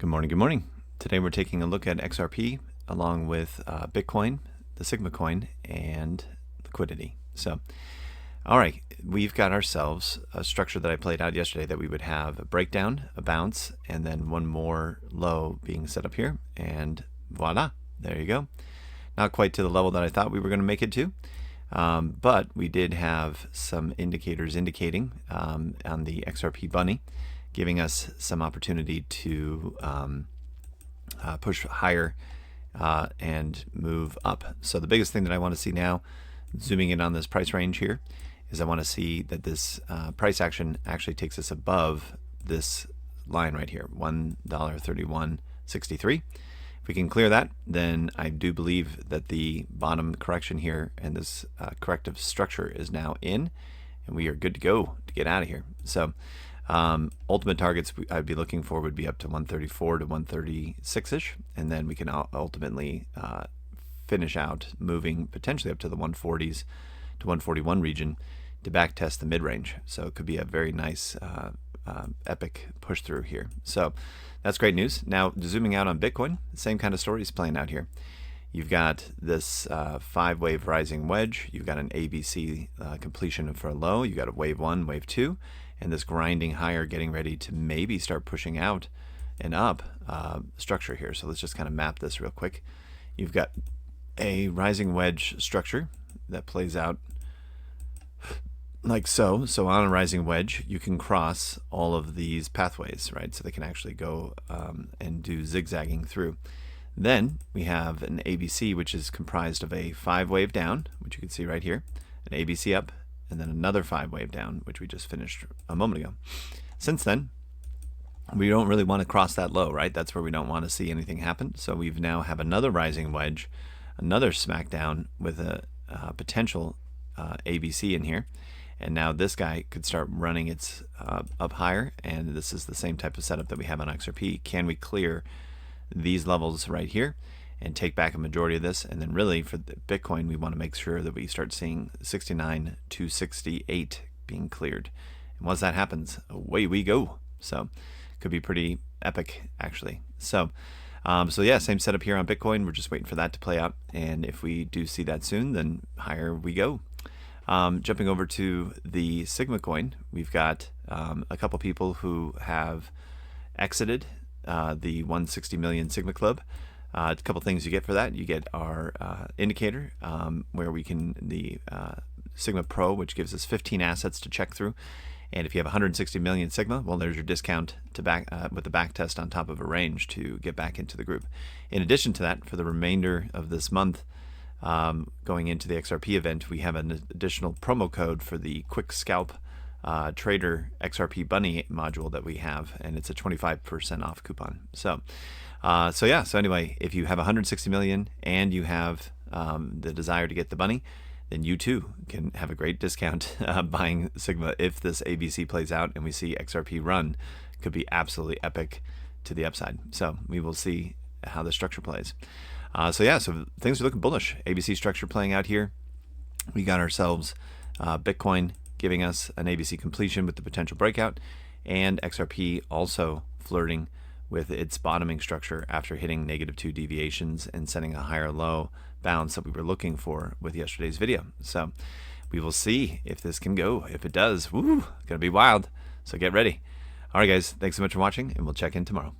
Good morning, good morning. Today we're taking a look at XRP along with Bitcoin, the Sigma coin, and liquidity. So, all right, we've got ourselves a structure that I played out yesterday that we would have a breakdown, a bounce, and then one more low being set up here, and voila, there you go. Not quite to the level that I thought we were going to make it to, but we did have some indicators indicating on the XRP bunny, giving us some opportunity to push higher and move up. So the biggest thing that I want to see now, zooming in on this price range here, is I want to see that this price action actually takes us above this line right here, $1.3163. If we can clear that, then I do believe that the bottom correction here and this corrective structure is now in, and we are good to go to get out of here. So ultimate targets I'd be looking for would be up to 134 to 136-ish, and then we can ultimately finish out moving potentially up to the 140s to 141 region to back test the mid-range. So it could be a very nice epic push through here. So that's great news. Now zooming out on Bitcoin, the same kind of story is playing out here. You've got this 5-wave rising wedge. You've got an ABC completion for a low. You've got a wave 1, wave 2, and this grinding higher, getting ready to maybe start pushing out and up structure here. So let's just kind of map this real quick. You've got a rising wedge structure that plays out like so. So on a rising wedge, you can cross all of these pathways, right? So they can actually go and do zigzagging through. Then we have an ABC, which is comprised of a 5-wave down, which you can see right here, an ABC up, and then another 5-wave down, which we just finished a moment ago. Since then, we don't really want to cross that low, right? That's where we don't want to see anything happen. So we now have another rising wedge, another smackdown with a potential ABC in here. And now this guy could start running its up higher, and this is the same type of setup that we have on XRP. Can we clear these levels right here and take back a majority of this? And then really for the Bitcoin, we want to make sure that we start seeing 69 to 68 being cleared. And once that happens, away we go. So could be pretty epic actually. So yeah, same setup here on Bitcoin. We're just waiting for that to play out, and if we do see that soon, then higher we go. Jumping over to the Sigma coin, we've got a couple people who have exited the 160 million Sigma Club. A couple things you get for that. You get our indicator where we can, the Sigma Pro, which gives us 15 assets to check through. And if you have 160 million Sigma, well, there's your discount to back with the back test on top of a range to get back into the group. In addition to that, for the remainder of this month, going into the XRP event, we have an additional promo code for the Quick Scalp Trader XRP Bunny module that we have, and it's a 25% off coupon. So anyway, if you have 160 million and you have the desire to get the bunny, then you too can have a great discount buying Sigma if this ABC plays out and we see XRP run. Could be absolutely epic to the upside. So we will see how the structure plays. So things are looking bullish. ABC structure playing out here. We got ourselves Bitcoin giving us an ABC completion with the potential breakout, and XRP also flirting with its bottoming structure after hitting -2 deviations and setting a higher low bounce that we were looking for with yesterday's video. So we will see if this can go. If it does, woo, gonna be wild. So get ready. All right, guys, thanks so much for watching, and we'll check in tomorrow.